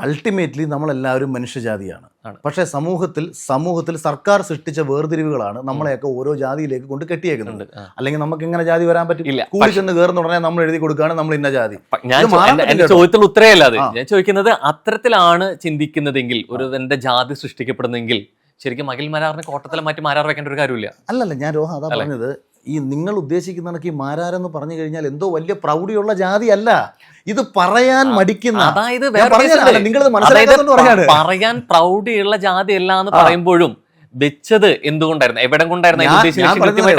Ultimately നമ്മളെല്ലാവരും മനുഷ്യജാതിയാണ്. പക്ഷേ സമൂഹത്തിൽ സർക്കാർ സൃഷ്ടിച്ച വേർതിരിവുകളാണ് നമ്മളെയൊക്കെ ഓരോ ജാതിയിലേക്ക് കൊണ്ട് കെട്ടിയേക്കുന്നത്. അല്ലെങ്കിൽ നമുക്ക് ഇങ്ങനെ ജാതി വരാൻ പറ്റില്ല. കൂടി ചെന്ന് കയറുന്ന ഉടനെ നമ്മൾ എഴുതി കൊടുക്കുകയാണ് നമ്മൾ ഇന്ന ജാതി. എന്റെ ചോദ്യത്തിൽ ഉത്തരവല്ല അത്. ഞാൻ ചോദിക്കുന്നത് അത്തരത്തിലാണ് ചിന്തിക്കുന്നതെങ്കിൽ ഒരുവന്റെ ജാതി സൃഷ്ടിക്കപ്പെടുന്നെങ്കിൽ ശരിക്കും അഖിൽ മാരാറിനെ കോട്ടത്തല മാറ്റി മാരാർ വെക്കേണ്ട ഒരു കാര്യമില്ല. അല്ലല്ല, ഞാൻ രോഹ അതാ പറഞ്ഞത്. ഈ നിങ്ങൾ ഉദ്ദേശിക്കുന്ന കണക്ക് ഈ മാരാരെന്ന് പറഞ്ഞു കഴിഞ്ഞാൽ എന്തോ വലിയ പ്രൗഢിയുള്ള ജാതി അല്ല, ഇത് പറയാൻ മടിക്കുന്ന, അതായത് നിങ്ങളത് മനസ്സിലാക്കാത്തോണ്ട് പറയാണ്. പറയാൻ പ്രൗഢിയുള്ള ജാതി അല്ല എന്ന് പറയുമ്പോഴും വെച്ചത് എന്തുകൊണ്ടായിരുന്നു, എവിടെ കൊണ്ടായിരുന്നു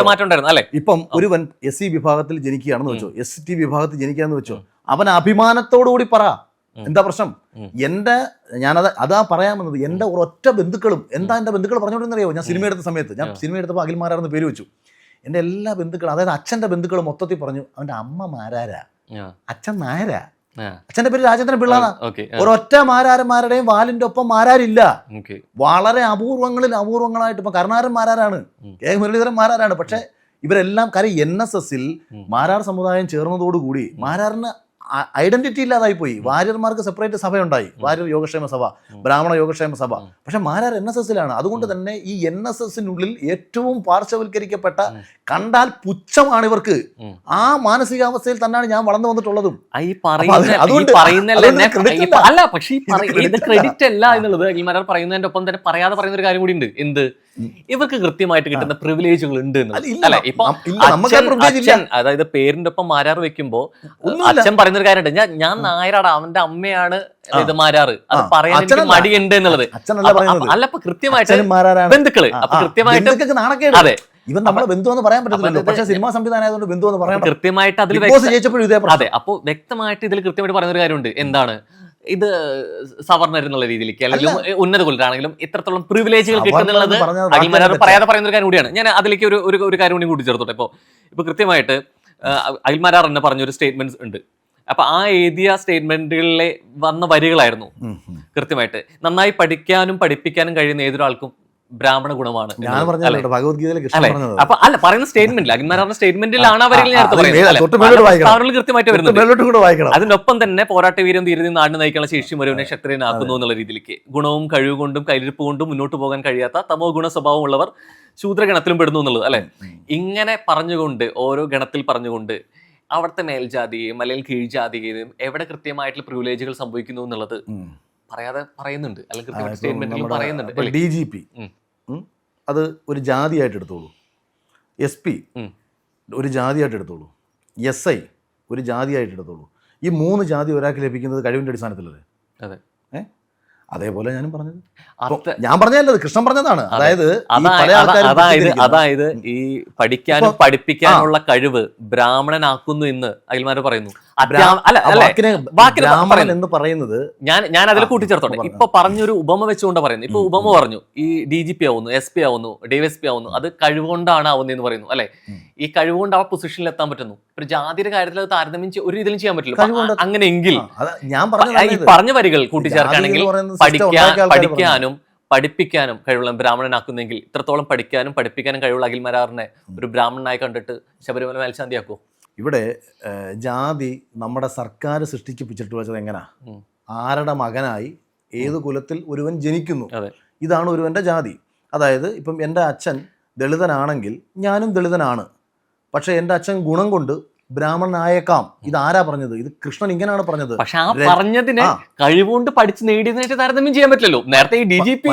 മാറ്റം ഉണ്ടായിരുന്നു അല്ലെ? ഇപ്പം ഒരുവൻ SC വിഭാഗത്തിൽ ജനിക്കുകയാണെന്ന് വെച്ചോ, ST വിഭാഗത്തിൽ ജനിക്കുകയാണെന്ന് വെച്ചോ, അവൻ അഭിമാനത്തോടുകൂടി പറ, എന്താ പ്രശ്നം? അതാ പറയാൻ വന്നത്. എന്റെ ഒരൊറ്റ ബന്ധുക്കളും എന്റെ ബന്ധുക്കൾ പറഞ്ഞോണ്ടെന്നറിയോ, ഞാൻ സിനിമ എടുത്തപ്പോൾ അഖിൽ മാരാരെന്ന് പേര് വെച്ചു. എൻ്റെ എല്ലാ ബന്ധുക്കളും, അതായത് അച്ഛൻ്റെ ബന്ധുക്കളും മൊത്തത്തിൽ പറഞ്ഞു അവൻ്റെ അമ്മ മാരാരാ, അച്ഛൻ നായരാ, അച്ഛൻ്റെ പേര് രാജേന്ദ്രൻ പിള്ളാന്നാ. ഒരൊറ്റ മാരാരന്മാരുടെയും വാലിന്റെ ഒപ്പം മാരാരില്ല. വളരെ അപൂർവങ്ങളായിട്ട് ഇപ്പൊ കരുണാകരൻ മാരാരാണ്, കെ മുരളീധരൻ മാരാരാണ്. പക്ഷെ ഇവരെല്ലാം കാര്യം NSSൽ മാരാർ സമുദായം ചേർന്നതോടുകൂടി മാരാറിന് ഐഡന്റിറ്റി ഇല്ലാതായി പോയി. വാര്യർമാർക്ക് സെപ്പറേറ്റ് സഭയുണ്ടായി, വാര്യർ യോഗക്ഷേമ സഭ, ബ്രാഹ്മണ യോഗക്ഷേമ സഭ. പക്ഷെ മാരാർ NSSലാണ്. അതുകൊണ്ട് തന്നെ ഈ NSSനുള്ളിൽ ഏറ്റവും പാർശ്വവൽക്കരിക്കപ്പെട്ട, കണ്ടാൽ പുച്ഛമാണ് ഇവർക്ക്. ആ മാനസികാവസ്ഥയിൽ തന്നെയാണ് ഞാൻ വളർന്നു വന്നിട്ടുള്ളതും. അല്ല, പക്ഷേ ക്രെഡിറ്റ് അല്ല എന്നുള്ളത് അഖിൽ മാരാർ പറയുന്നതിന്റെ ഒപ്പം തന്നെ പറയാതെ പറയുന്ന ഒരു കാര്യം കൂടി ഉണ്ട്. എന്ത്? ഇവർക്ക് കൃത്യമായിട്ട് കിട്ടുന്ന പ്രിവിലേജുകൾ ഉണ്ട്. അതായത് പേരിന്റെ ഒപ്പം മാരാർ വെക്കുമ്പോ അച്ഛൻ പറയുന്ന ഒരു കാര്യമുണ്ട്, ഞാൻ നായരാടാ, അവന്റെ അമ്മയാണ് ഇത് മാരാറ്, അത് പറയാൻ എനിക്ക് മടിയുണ്ട് എന്നുള്ളത്. അല്ല, അപ്പൊ കൃത്യമായിട്ട് ബന്ധുക്കള്, അപ്പൊ കൃത്യമായിട്ട് അതെ ഇവൻ നമ്മളെ ബന്ധു എന്ന് പറയാൻ പറ്റില്ല. പക്ഷേ സിനിമാ സംവിധാനമായതുകൊണ്ട് ബന്ധു എന്ന് പറയാൻ കൃത്യമായിട്ട് അതിൽ അതെ. അപ്പൊ വ്യക്തമായിട്ട് ഇതിൽ കൃത്യമായിട്ട് പറയുന്ന ഒരു കാര്യമുണ്ട്. എന്താണ് ഇത്? സവർണർ എന്നുള്ള രീതിയിലേക്ക് അല്ലെങ്കിൽ ഉന്നത കുലരാണെങ്കിലും ഇത്രത്തോളം പ്രിവിലേജുകൾ കിട്ടുന്നുള്ളത് അഖിൽ മാരാർ പറയാതെ പറയുന്ന ഒരു കാര്യം കൂടിയാണ്. ഞാൻ അതിലേക്ക് ഒരു കാര്യം കൂടി കൂട്ടിച്ചേർത്തോട്ടെ. ഇപ്പൊ കൃത്യമായിട്ട് അഖിൽ മാരാർ തന്നെ പറഞ്ഞൊരു സ്റ്റേറ്റ്മെന്റ്സ് ഉണ്ട്. അപ്പൊ ആ എഴുതിയ സ്റ്റേറ്റ്മെന്റുകളിലെ വന്ന വരികളായിരുന്നു കൃത്യമായിട്ട് നന്നായി പഠിക്കാനും പഠിപ്പിക്കാനും കഴിയുന്ന ഏതൊരാൾക്കും ബ്രാഹ്മണ ഗുണമാണ്. അപ്പൊ അല്ല, പറയുന്ന സ്റ്റേറ്റ്മെന്റിൽ അഖിൽ മാരാറിന്റെ സ്റ്റേറ്റ്മെന്റിലാണ് ആ വരികൾ കൃത്യമായിട്ട് വരുന്നത്. അതിനൊപ്പം തന്നെ പോരാട്ട വീരം ധീരതയും നാടിന് നയിക്കാനുള്ള ശേഷിയും ഒരുവനെ ശക്തനാക്കുന്നു എന്നുള്ള രീതിയിലേക്ക് ഗുണവും കഴിവുകൊണ്ടും കയ്യിലിരിപ്പ് കൊണ്ടും മുന്നോട്ട് പോകാൻ കഴിയാത്ത തമോ ഗുണ സ്വഭാവം ഉള്ളവർ ശൂദ്രഗണത്തിലും പെടുന്നു എന്നുള്ളത് അല്ലെ. ഇങ്ങനെ പറഞ്ഞുകൊണ്ട് ഓരോ ഗണത്തിൽ പറഞ്ഞുകൊണ്ട് അവിടുത്തെ മേൽജാതിയെയും അല്ലെങ്കിൽ കീഴ്ജാതിയെയും എവിടെ കൃത്യമായിട്ടുള്ള പ്രിവിലേജുകൾ സംഭവിക്കുന്നു എന്നുള്ളത് പറയാതെ പറയുന്നുണ്ട്, അല്ലെങ്കിൽ കൃത്യമായിട്ട് സ്റ്റേറ്റ്മെന്റിൽ പറയുന്നുണ്ട്. DGP അത് ഒരു ജാതിയായിട്ട് എടുത്തോളൂ, SP ഒരു ജാതിയായിട്ട് എടുത്തോളൂ, SI ഒരു ജാതിയായിട്ട് എടുത്തോളൂ. ഈ 3 ജാതി ഒരാൾക്ക് ലഭിക്കുന്നത് കഴിവിന്റെ അടിസ്ഥാനത്തിലല്ലേ? അതെ. അതേപോലെ ഞാനും പറഞ്ഞത്, ഞാൻ പറഞ്ഞല്ലോ, കൃഷ്ണൻ പറഞ്ഞതാണ്. അതായത് ഈ പഠിക്കാനും പഠിപ്പിക്കാനുള്ള കഴിവ് ബ്രാഹ്മണനാക്കുന്നു എന്ന് അഖിൽ മാരാർ പറയുന്നു. എന്ന് പറയുന്നത് ഞാൻ അതിൽ കൂട്ടിച്ചേർത്തോട്ടെ. ഇപ്പൊ പറഞ്ഞൊരു ഉപമ വെച്ചുകൊണ്ട് പറയുന്നു. ഇപ്പൊ ഉപമ പറഞ്ഞു, ഈ DGP ആവുന്നു, SP ആവുന്നു, DSP ആവുന്നു, അത് കഴിവുകൊണ്ടാണ് ആവുന്നതെന്ന് പറയുന്നു അല്ലെ. ഈ കഴിവുകൊണ്ട് ആ പൊസിഷനിൽ എത്താൻ പറ്റുന്നു. ഒരു ജാതിയുടെ കാര്യത്തിൽ അത് താരതമ്യം ഒരു ഇതിലും ചെയ്യാൻ പറ്റില്ല. അങ്ങനെയെങ്കിൽ ഈ പറഞ്ഞ വരികൾ കൂട്ടിച്ചേർക്കുകയാണെങ്കിൽ പഠിക്കാനും പഠിപ്പിക്കാനും കഴിവുള്ള ബ്രാഹ്മണനാക്കുന്നെങ്കിൽ ഇത്രത്തോളം പഠിക്കാനും പഠിപ്പിക്കാനും കഴിവുള്ള അഖിൽ മാരാറിനെ ഒരു ബ്രാഹ്മണനായി കണ്ടിട്ട് ശബരിമല മേൽശാന്തിയാക്കുമോ? ഇവിടെ ജാതി നമ്മുടെ സർക്കാർ സൃഷ്ടിപ്പിച്ചിട്ട് വെച്ചത് എങ്ങനാ? ആരുടെ മകനായി ഏത് കുലത്തിൽ ഒരുവൻ ജനിക്കുന്നു, ഇതാണ് ഒരുവന്റെ ജാതി. അതായത് ഇപ്പം എൻ്റെ അച്ഛൻ ദളിതനാണെങ്കിൽ ഞാനും ദളിതനാണ്, പക്ഷെ എൻ്റെ അച്ഛൻ ഗുണം കൊണ്ട് ബ്രാഹ്മണനായേക്കാം. ഇത് ആരാ പറഞ്ഞത്? ഇത് കൃഷ്ണൻ ഇങ്ങനെയാണ് പറഞ്ഞത്. പക്ഷെ ആ പറഞ്ഞതിനെ കഴിവുകൊണ്ട് പഠിച്ച് നേടിയതിനായിട്ട് താരതമ്യം ചെയ്യാൻ പറ്റില്ലല്ലോ. നേരത്തെ ഈ DGP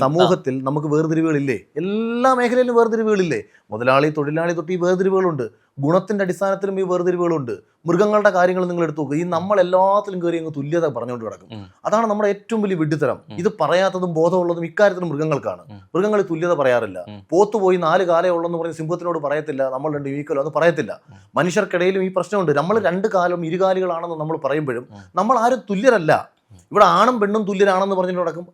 സമൂഹത്തിൽ നമുക്ക് വേർതിരിവുകളില്ലേ? എല്ലാ മേഖലയിലും വേർതിരിവുകളില്ലേ? മുതലാളി തൊഴിലാളി തൊട്ട് ഈ വേർതിരിവുകളുണ്ട്. ഗുണത്തിന്റെ അടിസ്ഥാനത്തിലും ഈ വേർതിരിവുകളുണ്ട്. മൃഗങ്ങളുടെ കാര്യങ്ങൾ നിങ്ങൾ എടുത്തു നോക്കുക. ഈ നമ്മൾ എല്ലാത്തിലും കയറി അങ്ങ് തുല്യത പറഞ്ഞുകൊണ്ട് കിടക്കും. അതാണ് നമ്മുടെ ഏറ്റവും വലിയ വിഡ്ഢിത്തരം. ഇത് പറയാത്തതും ബോധമുള്ളതും ഇക്കാര്യത്തിലും മൃഗങ്ങൾക്കാണ്. മൃഗങ്ങൾ തുല്യത പറയാറില്ല. പോത്തു പോയി 4 കാലേ ഉള്ളെന്ന് പറഞ്ഞ് സിംഹത്തിനോട് പറയത്തില്ല നമ്മൾ 2 ഈക്വലോ എന്ന് പറയത്തില്ല. മനുഷ്യർക്കിടയിലും ഈ പ്രശ്നമുണ്ട്. നമ്മൾ 2 കാലും ഇരുകാലികളാണെന്ന് നമ്മൾ പറയുമ്പോഴും നമ്മൾ ആരും തുല്യരല്ല. ഇവിടെ ആണും പെണ്ണും തുല്യരാണെന്ന് പറഞ്ഞിട്ട് നടക്കും.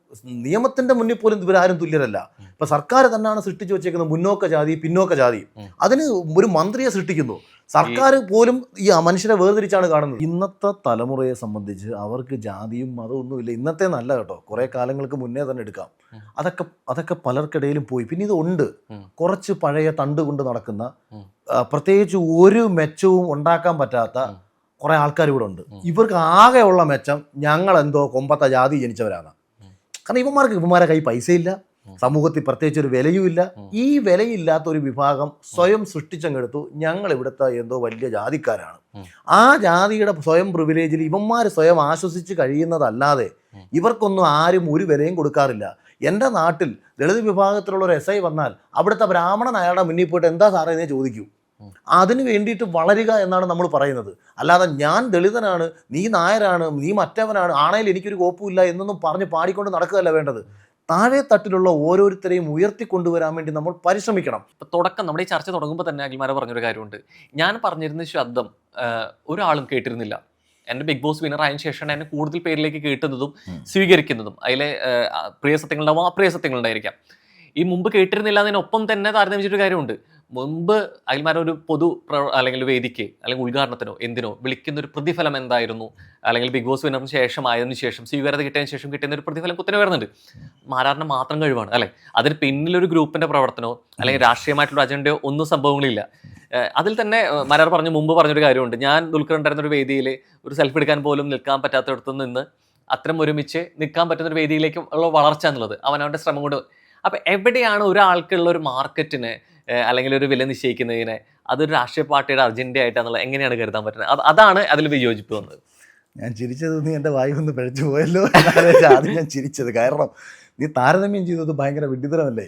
നിയമത്തിന്റെ മുന്നിൽ പോലും ഇവരാരും തുല്യരല്ല. ഇപ്പൊ സർക്കാർ തന്നെയാണ് സൃഷ്ടിച്ചു വെച്ചേക്കുന്നത് മുന്നോക്ക ജാതി, പിന്നോക്ക ജാതി. അതിന് ഒരു മന്ത്രിയെ സൃഷ്ടിക്കുന്നു. സർക്കാർ പോലും ഈ മനുഷ്യരെ വേർതിരിച്ചാണ് കാണുന്നത്. ഇന്നത്തെ തലമുറയെ സംബന്ധിച്ച് അവർക്ക് ജാതിയും മതവും ഒന്നുമില്ല. ഇന്നത്തെ നല്ല കേട്ടോ, കുറെ കാലങ്ങൾക്ക് മുന്നേ തന്നെ എടുക്കാം. അതൊക്കെ പലർക്കിടയിലും പോയി. പിന്നെ ഇത് ഉണ്ട്, കുറച്ച് പഴയ തണ്ട് കൊണ്ട് നടക്കുന്ന, പ്രത്യേകിച്ച് ഒരു മെച്ചവും ഉണ്ടാക്കാൻ പറ്റാത്ത കുറെ ആൾക്കാർ ഇവിടെ ഉണ്ട്. ഇവർക്ക് ആകെയുള്ള മെച്ചം ഞങ്ങൾ എന്തോ കൊമ്പത്തെ ജാതി ജനിച്ചവരാണ്. കാരണം ഇവന്മാരെ കൈ പൈസയില്ല, സമൂഹത്തിൽ പ്രത്യേകിച്ച് ഒരു വിലയുമില്ല. ഈ വിലയില്ലാത്ത ഒരു വിഭാഗം സ്വയം സൃഷ്ടിച്ചെടുത്തു ഞങ്ങൾ ഇവിടുത്തെ എന്തോ വലിയ ജാതിക്കാരാണ്. ആ ജാതിയുടെ സ്വയം പ്രിവിലേജിൽ ഇവന്മാർ സ്വയം ആശ്വസിച്ച് കഴിയുന്നതല്ലാതെ ഇവർക്കൊന്നും ആരും ഒരു വിലയും കൊടുക്കാറില്ല. എൻ്റെ നാട്ടിൽ ദളിത് വിഭാഗത്തിലുള്ള ഒരു SI വന്നാൽ അവിടുത്തെ ബ്രാഹ്മണൻ അയാളുടെ മുന്നിൽ പോയിട്ട് എന്താ സാറേ എന്നെ ചോദിക്കൂ. അതിന് വേണ്ടിയിട്ട് വളരുക എന്നാണ് നമ്മൾ പറയുന്നത്. അല്ലാതെ ഞാൻ ദളിതനാണ്, നീ നായരാണ്, നീ മറ്റവനാണ്, ആണേൽ എനിക്കൊരു കോപ്പുമില്ല എന്നൊന്നും പറഞ്ഞ് പാടിക്കൊണ്ട് നടക്കുകയല്ല വേണ്ടത്. താഴെ തട്ടിലുള്ള ഓരോരുത്തരെയും ഉയർത്തിക്കൊണ്ടുവരാൻ വേണ്ടി നമ്മൾ പരിശ്രമിക്കണം. തുടക്കം നമ്മുടെ ഈ ചർച്ച തുടങ്ങുമ്പോൾ തന്നെ അഖിൽമാര പറഞ്ഞൊരു കാര്യമുണ്ട്. ഞാൻ പറഞ്ഞിരുന്ന ശബ്ദം ഒരാളും കേട്ടിരുന്നില്ല. എൻ്റെ ബിഗ് ബോസ് വിന്നർ ആയതിനു ശേഷമാണ് എന്നെ കൂടുതൽ പേരിലേക്ക് കേട്ടുന്നതും സ്വീകരിക്കുന്നതും. അതിലെ പ്രിയ സത്യങ്ങളുണ്ടാവും, അപ്രിയ സത്യങ്ങളുണ്ടായിരിക്കാം. ഈ മുമ്പ് കേട്ടിരുന്നില്ല എന്നതിനൊപ്പം തന്നെ താരതമ്യം ചെയ്തൊരു കാര്യമുണ്ട്. മുമ്പ് അഖിൽമാര ഒരു പൊതു അല്ലെങ്കിൽ വേദിക്ക് അല്ലെങ്കിൽ ഉദ്ഘാടനത്തിനോ എന്തിനോ വിളിക്കുന്ന ഒരു പ്രതിഫലം എന്തായിരുന്നു, അല്ലെങ്കിൽ ബിഗ് ബോസ് വിന്നറിന് ശേഷം ആയതിനു ശേഷം സ്വീകാര്യത കിട്ടിയതിനു ശേഷം കിട്ടുന്ന ഒരു പ്രതിഫലം കുത്തനെ വരുന്നുണ്ട്. മാരാറിന് മാത്രം കഴിവാണ് അല്ലെ, അതിന് പിന്നിലൊരു ഗ്രൂപ്പിന്റെ പ്രവർത്തനമോ അല്ലെങ്കിൽ രാഷ്ട്രീയമായിട്ടുള്ള അജണ്ടയോ ഒന്നും സംഭവങ്ങളില്ല. അതിൽ തന്നെ മാരാർ മുമ്പ് പറഞ്ഞൊരു കാര്യമുണ്ട്. ഞാൻ ദുൽഖർ ഉണ്ടായിരുന്ന ഒരു വേദിയിൽ ഒരു സെൽഫി എടുക്കാൻ പോലും നിൽക്കാൻ പറ്റാത്തടത്തു നിന്ന് അത്തരം ഒരുമിച്ച് നിൽക്കാൻ പറ്റുന്ന ഒരു വേദിയിലേക്ക് ഉള്ള വളർച്ച എന്നുള്ളത് അവനവൻ്റെ ശ്രമം കൊണ്ട്. അപ്പം എവിടെയാണ് ഒരാൾക്കുള്ള ഒരു മാർക്കറ്റിനെ അല്ലെങ്കിൽ ഒരു വില നിശ്ചയിക്കുന്നതിനെ അതൊരു രാഷ്ട്രീയ പാർട്ടിയുടെ അജണ്ട ആയിട്ടാണെന്നുള്ളത് എങ്ങനെയാണ് കരുതാൻ പറ്റുന്നത്? അതാണ് അതിൽ വിയോജിപ്പ് വന്നത്. ഞാൻ ചിരിച്ചത് നീ എൻ്റെ വായി ഒന്ന് പിഴച്ചു പോയല്ലോ ആദ്യം ഞാൻ ചിരിച്ചത്. കാരണം നീ താരതമ്യം ചെയ്തത് ഭയങ്കര വിഡിതരമല്ലേ.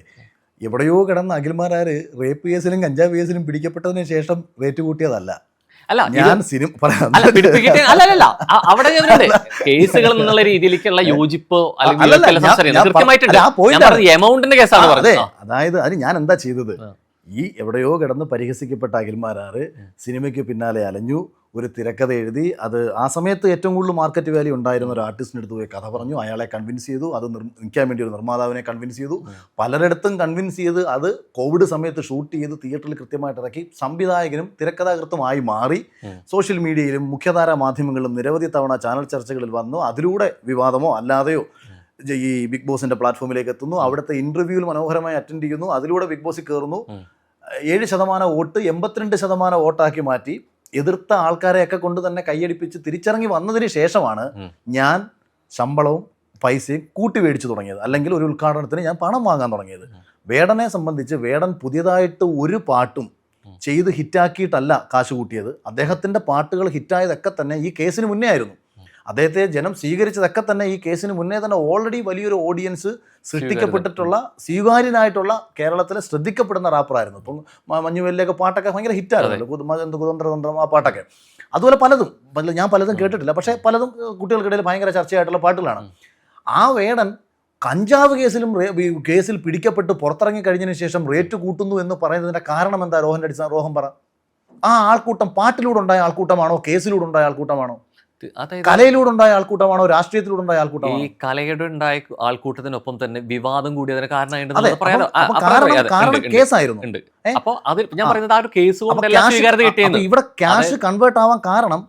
എവിടെയോ കിടന്ന അഖിൽമാരാര് റേപ്പ് കേസിലും കഞ്ചാവ് കേസിലും പിടിക്കപ്പെട്ടതിന് ശേഷം റേറ്റ് കൂട്ടിയതല്ല. അല്ല ഞാൻ അവിടെ കേസുകൾ എന്നുള്ള രീതിയിലേക്കുള്ള യോജിപ്പോ എമൗണ്ടിന്റെ കേസാണ് പറഞ്ഞത്. അതായത് അത് ഞാൻ എന്താ ചെയ്തത്, ഈ എവിടെയോ കിടന്ന് പരിഹസിക്കപ്പെട്ട അഖിൽമാരാറ് സിനിമയ്ക്ക് പിന്നാലെ അലഞ്ഞു, ഒരു തിരക്കഥ എഴുതി, അത് ആ സമയത്ത് ഏറ്റവും കൂടുതൽ മാർക്കറ്റ് വാല്യൂ ഉണ്ടായിരുന്ന ഒരു ആർട്ടിസ്റ്റിൻ്റെ അടുത്ത് പോയി കഥ പറഞ്ഞു, അയാളെ കൺവിൻസ് ചെയ്തു, അത് നിൽക്കാൻ വേണ്ടി ഒരു നിർമ്മാതാവിനെ കൺവിൻസ് ചെയ്തു, പലരിടത്തും കൺവിൻസ് ചെയ്ത് അത് കോവിഡ് സമയത്ത് ഷൂട്ട് ചെയ്ത് തിയേറ്ററിൽ കൃത്യമായിട്ട് ഇറക്കി സംവിധായകനും തിരക്കഥാകൃത്തുമായി മാറി. സോഷ്യൽ മീഡിയയിലും മുഖ്യധാരാ മാധ്യമങ്ങളിലും നിരവധി തവണ ചാനൽ ചർച്ചകളിൽ വന്നു. അതിലൂടെ വിവാദമോ അല്ലാതെയോ ഈ ബിഗ് ബോസിന്റെ പ്ലാറ്റ്ഫോമിലേക്ക് എത്തുന്നു, അവിടുത്തെ ഇന്റർവ്യൂവിൽ മനോഹരമായി അറ്റൻഡ് ചെയ്യുന്നു, അതിലൂടെ ബിഗ് ബോസിൽ കയറുന്നു. 7% വോട്ട് 82% വോട്ടാക്കി മാറ്റി. എതിർത്ത ആൾക്കാരെയൊക്കെ കൊണ്ട് തന്നെ കൈയടിപ്പിച്ച് തിരിച്ചിറങ്ങി വന്നതിന് ശേഷമാണ് ഞാൻ ശമ്പളവും പൈസയും കൂട്ടി മേടിച്ചു തുടങ്ങിയത്, അല്ലെങ്കിൽ ഒരു ഉദ്ഘാടനത്തിന് ഞാൻ പണം വാങ്ങാൻ തുടങ്ങിയത്. വേടനെ സംബന്ധിച്ച് വേടൻ പുതിയതായിട്ട് ഒരു പാട്ടും ചെയ്ത് ഹിറ്റാക്കിയിട്ടല്ല കാശ് കൂട്ടിയത്. അദ്ദേഹത്തിൻ്റെ പാട്ടുകൾ ഹിറ്റായതൊക്കെ തന്നെ ഈ കേസിന് മുന്നേ ആയിരുന്നു. അദ്ദേഹത്തെ ജനം സ്വീകരിച്ചതൊക്കെ തന്നെ ഈ കേസിന് മുന്നേ തന്നെ ഓൾറെഡി വലിയൊരു ഓഡിയൻസ് സൃഷ്ടിക്കപ്പെട്ടിട്ടുള്ള സ്വീകാര്യനായിട്ടുള്ള കേരളത്തിലെ ശ്രദ്ധിക്കപ്പെടുന്ന റാപ്പറായിരുന്നു. ഇപ്പം മഞ്ഞുവെല്ലിയൊക്കെ പാട്ടൊക്കെ ഭയങ്കര ഹിറ്റായിരുന്നല്ലോ, കുതന്ത്രതന്ത്രം ആ പാട്ടൊക്കെ. അതുപോലെ പലതും ഞാൻ പലതും കേട്ടിട്ടില്ല, പക്ഷേ പലതും കുട്ടികൾക്കിടയിൽ ഭയങ്കര ചർച്ചയായിട്ടുള്ള പാട്ടുകളാണ്. ആ വേടൻ കഞ്ചാവ് കേസിൽ പിടിക്കപ്പെട്ട് പുറത്തിറങ്ങി കഴിഞ്ഞതിന് ശേഷം റേറ്റ് കൂട്ടുന്നു എന്ന് പറയുന്നതിൻ്റെ കാരണം എന്താ? റോഹൻ പറ. ആ ആൾക്കൂട്ടം പാട്ടിലൂടെ ഉണ്ടായ ആൾക്കൂട്ടമാണോ, കേസിലൂടെ ഉണ്ടായ ആൾക്കൂട്ടമാണോ, കലയിലൂടെ ഉണ്ടായ ആൾക്കൂട്ടമാണോ, രാഷ്ട്രീയത്തിലൂടെ ഉണ്ടായ ആൾക്കൂട്ടമാണോ? ഈ കലയുടെ ഉണ്ടായ ആൾക്കൂട്ടത്തിനൊപ്പം തന്നെ വിവാദം കൂടി അതിന് കാരണമായിരുന്നു. കേസായിരുന്നു. അപ്പൊ അതിൽ ഞാൻ പറയുന്നത് ആ ഒരു കേസ് കൊണ്ട് ഇവിടെ ക്യാഷ് കൺവേർട്ട് ആവാൻ കാരണം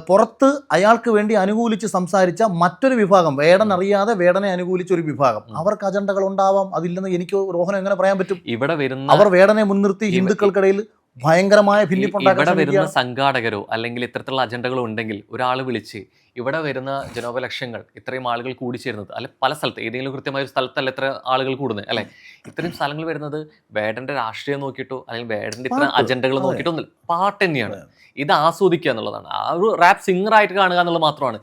പുറത്ത് അയാൾക്ക് വേണ്ടി അനുകൂലിച്ച് സംസാരിച്ച മറ്റൊരു വിഭാഗം, വേടൻ അറിയാതെ വേടനെ അനുകൂലിച്ച ഒരു വിഭാഗം, അവർക്ക് അജണ്ടകൾ ഉണ്ടാവാം. അതില്ലെന്ന് എനിക്ക് റോഹൻ എങ്ങനെ പറയാൻ പറ്റും? ഇവിടെ വരുന്ന അവർ വേടനെ മുൻനിർത്തി ഹിന്ദുക്കൾക്കിടയിൽ ഭയങ്കരമായ ഇവിടെ വരുന്ന സംഘാടകരോ അല്ലെങ്കിൽ ഇത്തരത്തിലുള്ള അജണ്ടകളോ ഉണ്ടെങ്കിൽ ഒരാൾ വിളിച്ച് ഇവിടെ വരുന്ന ജനോപലക്ഷങ്ങൾ ഇത്രയും ആളുകൾ കൂടിച്ചേരുന്നത് അല്ലെ പല സ്ഥലത്ത് ഏതെങ്കിലും കൃത്യമായ ഒരു സ്ഥലത്തല്ല ഇത്ര ആളുകൾ കൂടുന്നത് അല്ലെ, ഇത്രയും സ്ഥലങ്ങൾ വരുന്നത് വേടന്റെ രാഷ്ട്രീയം നോക്കിയിട്ടോ അല്ലെങ്കിൽ വേടന്റെ ഇത്ര അജണ്ടകൾ നോക്കിയിട്ടോ ഒന്നും പാട്ട് തന്നെയാണ്. ഇത് ആസ്വദിക്കുക എന്നുള്ളതാണ്. ആ ഒരു റാപ്പ് സിംഗർ ആയിട്ട് കാണുക എന്നുള്ളത് മാത്രമാണ്.